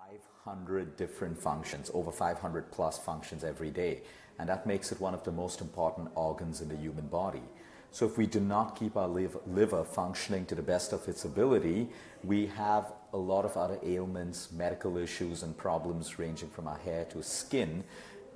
500 different functions, over 500 plus functions every day. And that makes it one of the most important organs in the human body. So if we do not keep our liver functioning to the best of its ability, we have a lot of other ailments, medical issues and problems ranging from our hair to skin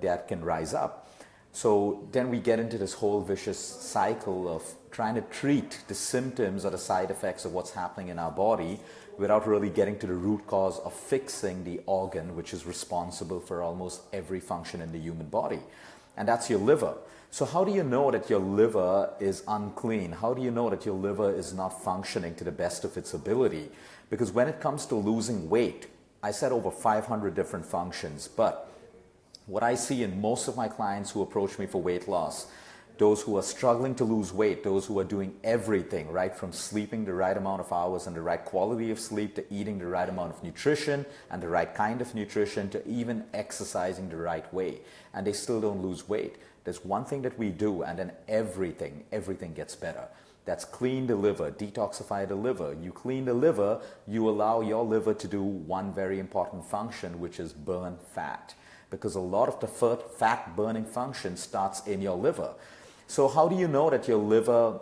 that can rise up. So then we get into this whole vicious cycle of trying to treat the symptoms or the side effects of what's happening in our body without really getting to the root cause of fixing the organ which is responsible for almost every function in the human body. And that's your liver. So how do you know that your liver is unclean? How do you know that your liver is not functioning to the best of its ability? Because when it comes to losing weight, I said over 500 different functions, but what I see in most of my clients who approach me for weight loss, those who are struggling to lose weight, those who are doing everything, right from sleeping the right amount of hours and the right quality of sleep to eating the right amount of nutrition and the right kind of nutrition to even exercising the right way, and they still don't lose weight. There's one thing that we do and then everything gets better. That's clean the liver, detoxify the liver. You clean the liver, you allow your liver to do one very important function, which is burn fat. Because a lot of the fat burning function starts in your liver. So how do you know that your liver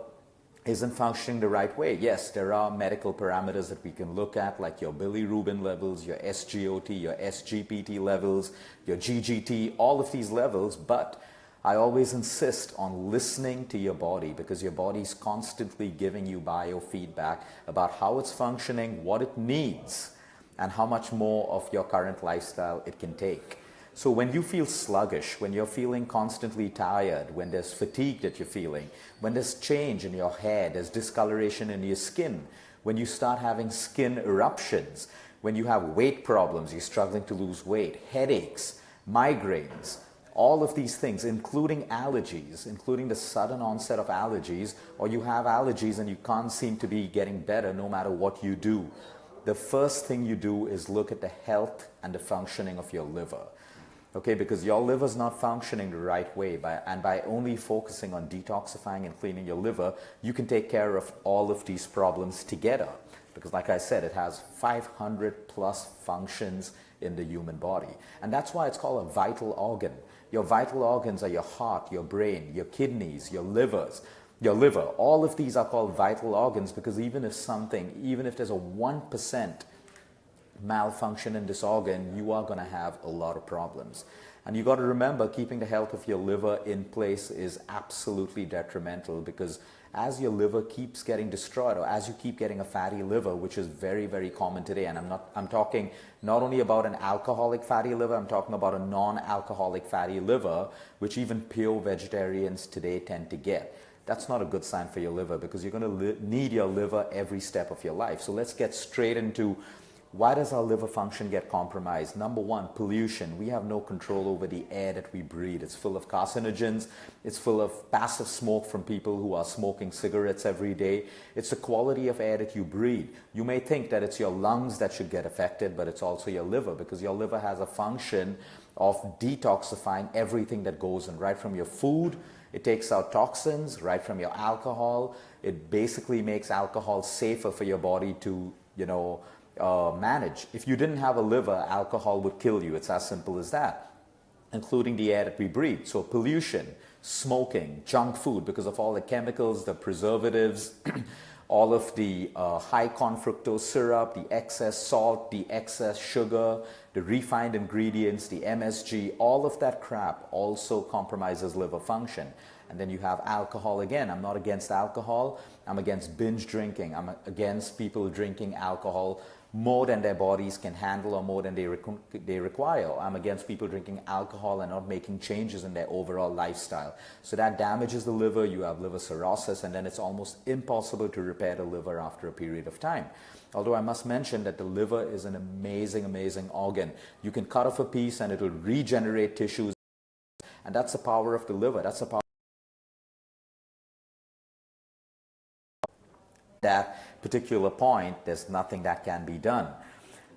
isn't functioning the right way? Yes, there are medical parameters that we can look at, like your bilirubin levels, your SGOT, your SGPT levels, your GGT, all of these levels, but I always insist on listening to your body because your body is constantly giving you biofeedback about how it's functioning, what it needs, and how much more of your current lifestyle it can take. So when you feel sluggish, when you're feeling constantly tired, when there's fatigue that you're feeling, when there's change in your hair, there's discoloration in your skin, when you start having skin eruptions, when you have weight problems, you're struggling to lose weight, headaches, migraines, all of these things, including allergies, including the sudden onset of allergies, or you have allergies and you can't seem to be getting better no matter what you do. The first thing you do is look at the health and the functioning of your liver. Okay, because your liver is not functioning the right way, by only focusing on detoxifying and cleaning your liver, you can take care of all of these problems together. Because like I said, it has 500 plus functions in the human body. And that's why it's called a vital organ. Your vital organs are your heart, your brain, your kidneys, your liver. All of these are called vital organs because even if there's a 1% malfunction in this organ, you are going to have a lot of problems. And you got to remember, keeping the health of your liver in place is absolutely detrimental because as your liver keeps getting destroyed, or as you keep getting a fatty liver, which is very, very common today, and I'm talking not only about an alcoholic fatty liver, I'm talking about a non-alcoholic fatty liver, which even pure vegetarians today tend to get. That's not a good sign for your liver because you're going to need your liver every step of your life. So let's get straight into why does our liver function get compromised? Number one, pollution. We have no control over the air that we breathe. It's full of carcinogens. It's full of passive smoke from people who are smoking cigarettes every day. It's the quality of air that you breathe. You may think that it's your lungs that should get affected, but it's also your liver because your liver has a function of detoxifying everything that goes in, right from your food. It takes out toxins, right from your alcohol. It basically makes alcohol safer for your body to, manage. If you didn't have a liver, alcohol would kill you. It's as simple as that, including the air that we breathe. So pollution, smoking, junk food, because of all the chemicals, the preservatives, all of the high corn fructose syrup, the excess salt, the excess sugar, the refined ingredients, the MSG, all of that crap also compromises liver function. And then you have alcohol again. I'm not against alcohol. I'm against binge drinking. I'm against people drinking alcohol more than their bodies can handle or more than they require. I'm against people drinking alcohol and not making changes in their overall lifestyle. So that damages the liver, you have liver cirrhosis, and then it's almost impossible to repair the liver after a period of time. Although I must mention that the liver is an amazing, amazing organ. You can cut off a piece and it will regenerate tissues. And that's the power of the liver. That's the power that particular point, there's nothing that can be done.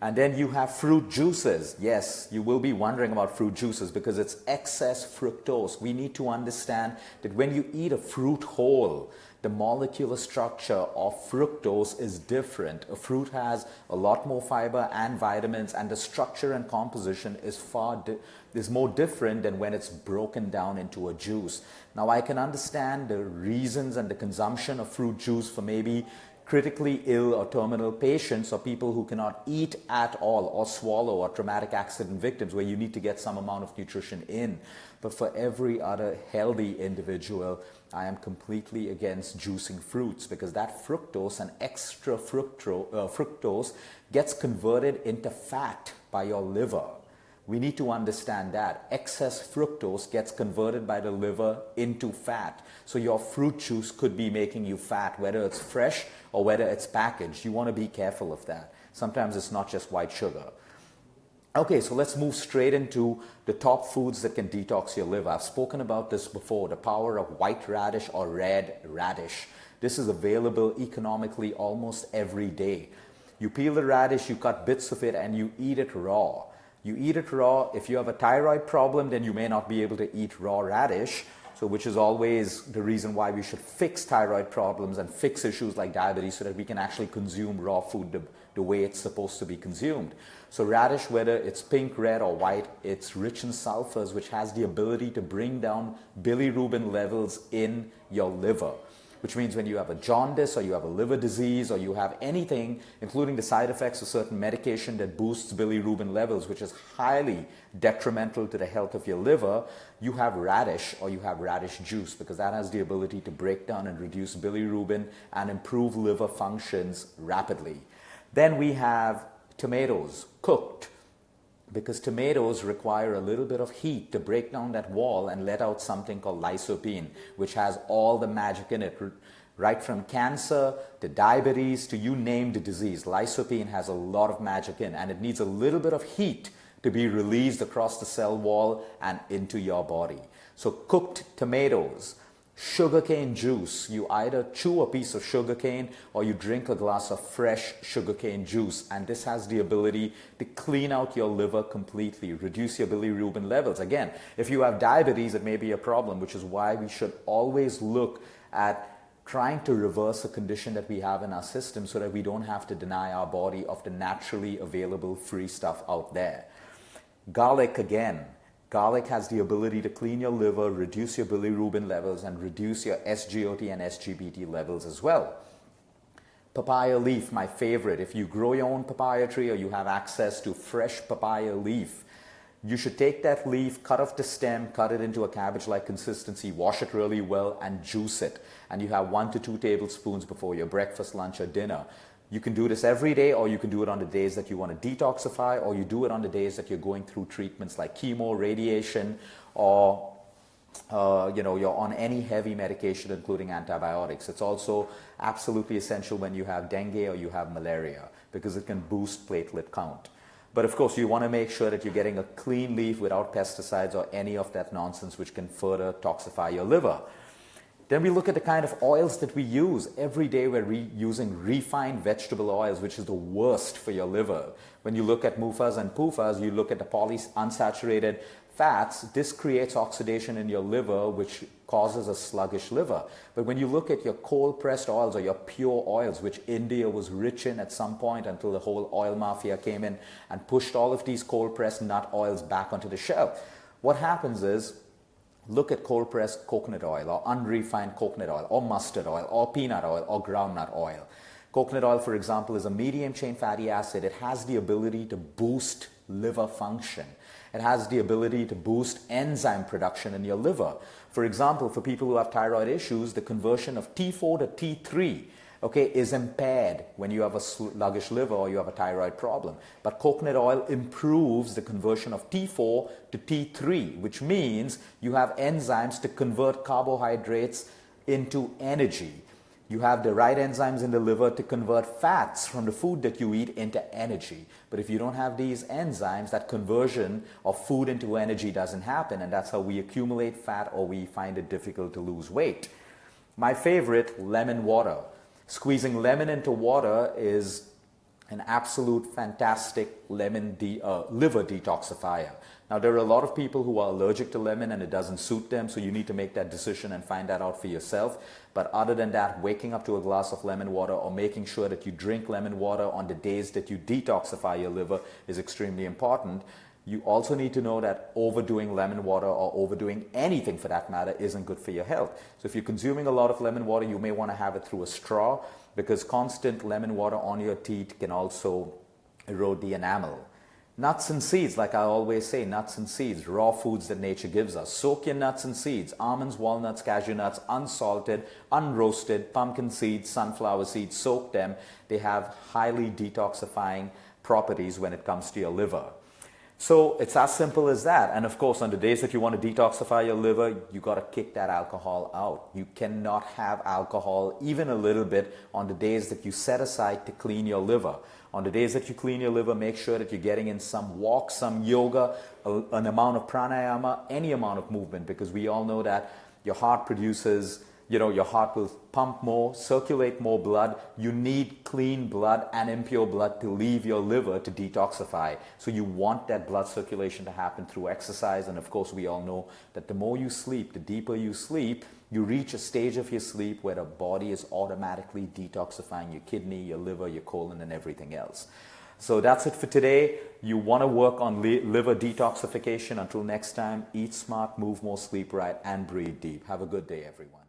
And then you have fruit juices. Yes, you will be wondering about fruit juices because it's excess fructose. We need to understand that when you eat a fruit whole, the molecular structure of fructose is different. A fruit has a lot more fiber and vitamins, and the structure and composition is more different than when it's broken down into a juice. Now, I can understand the reasons and the consumption of fruit juice for maybe critically ill or terminal patients, or people who cannot eat at all or swallow, or traumatic accident victims where you need to get some amount of nutrition in. But for every other healthy individual, I am completely against juicing fruits, because that fructose and extra fructose gets converted into fat by your liver. We need to understand that excess fructose gets converted by the liver into fat. So your fruit juice could be making you fat, whether it's fresh or whether it's packaged. You want to be careful of that. Sometimes it's not just white sugar. Okay, so let's move straight into the top foods that can detox your liver. I've spoken about this before, the power of white radish or red radish. This is available economically almost every day. You peel the radish, you cut bits of it, and you eat it raw. You eat it raw. If you have a thyroid problem, then you may not be able to eat raw radish, which is always the reason why we should fix thyroid problems and fix issues like diabetes, so that we can actually consume raw food the way it's supposed to be consumed. So radish, whether it's pink, red, or white, it's rich in sulfurs, which has the ability to bring down bilirubin levels in your liver. Which means when you have a jaundice, or you have a liver disease, or you have anything, including the side effects of certain medication that boosts bilirubin levels, which is highly detrimental to the health of your liver, you have radish, or you have radish juice, because that has the ability to break down and reduce bilirubin and improve liver functions rapidly. Then we have tomatoes, cooked, because tomatoes require a little bit of heat to break down that wall and let out something called lycopene, which has all the magic in it, right from cancer to diabetes to you name the disease. Lycopene has a lot of magic in, and it needs a little bit of heat to be released across the cell wall and into your body. So cooked tomatoes. Sugarcane juice, you either chew a piece of sugarcane or you drink a glass of fresh sugarcane juice, and this has the ability to clean out your liver completely, reduce your bilirubin levels. Again, if you have diabetes, it may be a problem, which is why we should always look at trying to reverse a condition that we have in our system, so that we don't have to deny our body of the naturally available free stuff out there. Garlic, again. Garlic has the ability to clean your liver, reduce your bilirubin levels, and reduce your SGOT and SGPT levels as well. Papaya leaf, my favorite. If you grow your own papaya tree, or you have access to fresh papaya leaf, you should take that leaf, cut off the stem, cut it into a cabbage-like consistency, wash it really well, and juice it. And you have 1 to 2 tablespoons before your breakfast, lunch, or dinner. You can do this every day, or you can do it on the days that you want to detoxify, or you do it on the days that you're going through treatments like chemo, radiation, or you're on any heavy medication, including antibiotics. It's also absolutely essential when you have dengue or you have malaria, because it can boost platelet count. But of course, you want to make sure that you're getting a clean leaf without pesticides or any of that nonsense which can further toxify your liver. Then we look at the kind of oils that we use. Every day we're using refined vegetable oils, which is the worst for your liver. When you look at MUFAs and PUFAs, you look at the polyunsaturated fats, this creates oxidation in your liver, which causes a sluggish liver. But when you look at your cold-pressed oils or your pure oils, which India was rich in at some point until the whole oil mafia came in and pushed all of these cold-pressed nut oils back onto the shelf, what happens is, look at cold-pressed coconut oil or unrefined coconut oil or mustard oil or peanut oil or groundnut oil. Coconut oil, for example, is a medium-chain fatty acid. It has the ability to boost liver function. It has the ability to boost enzyme production in your liver. For example, for people who have thyroid issues, the conversion of T4 to T3 is impaired when you have a sluggish liver or you have a thyroid problem. But coconut oil improves the conversion of T4 to T3, which means you have enzymes to convert carbohydrates into energy. You have the right enzymes in the liver to convert fats from the food that you eat into energy. But if you don't have these enzymes, that conversion of food into energy doesn't happen, and that's how we accumulate fat or we find it difficult to lose weight. My favorite, lemon water. Squeezing lemon into water is an absolute fantastic liver detoxifier. Now, there are a lot of people who are allergic to lemon and it doesn't suit them, so you need to make that decision and find that out for yourself. But other than that, waking up to a glass of lemon water or making sure that you drink lemon water on the days that you detoxify your liver is extremely important. You also need to know that overdoing lemon water or overdoing anything for that matter isn't good for your health. So if you're consuming a lot of lemon water, you may want to have it through a straw, because constant lemon water on your teeth can also erode the enamel. Nuts and seeds, like I always say, nuts and seeds, raw foods that nature gives us. Soak your nuts and seeds, almonds, walnuts, cashew nuts, unsalted, unroasted, pumpkin seeds, sunflower seeds, soak them. They have highly detoxifying properties when it comes to your liver. So it's as simple as that. And of course, on the days that you want to detoxify your liver, you got to kick that alcohol out. You cannot have alcohol, even a little bit, on the days that you set aside to clean your liver. On the days that you clean your liver, make sure that you're getting in some walk, some yoga, an amount of pranayama, any amount of movement, because we all know that your heart produces, your heart will pump more, circulate more blood. You need clean blood and impure blood to leave your liver to detoxify. So you want that blood circulation to happen through exercise. And of course, we all know that the more you sleep, the deeper you sleep, you reach a stage of your sleep where the body is automatically detoxifying your kidney, your liver, your colon, and everything else. So that's it for today. You want to work on liver detoxification. Until next time, eat smart, move more, sleep right, and breathe deep. Have a good day, everyone.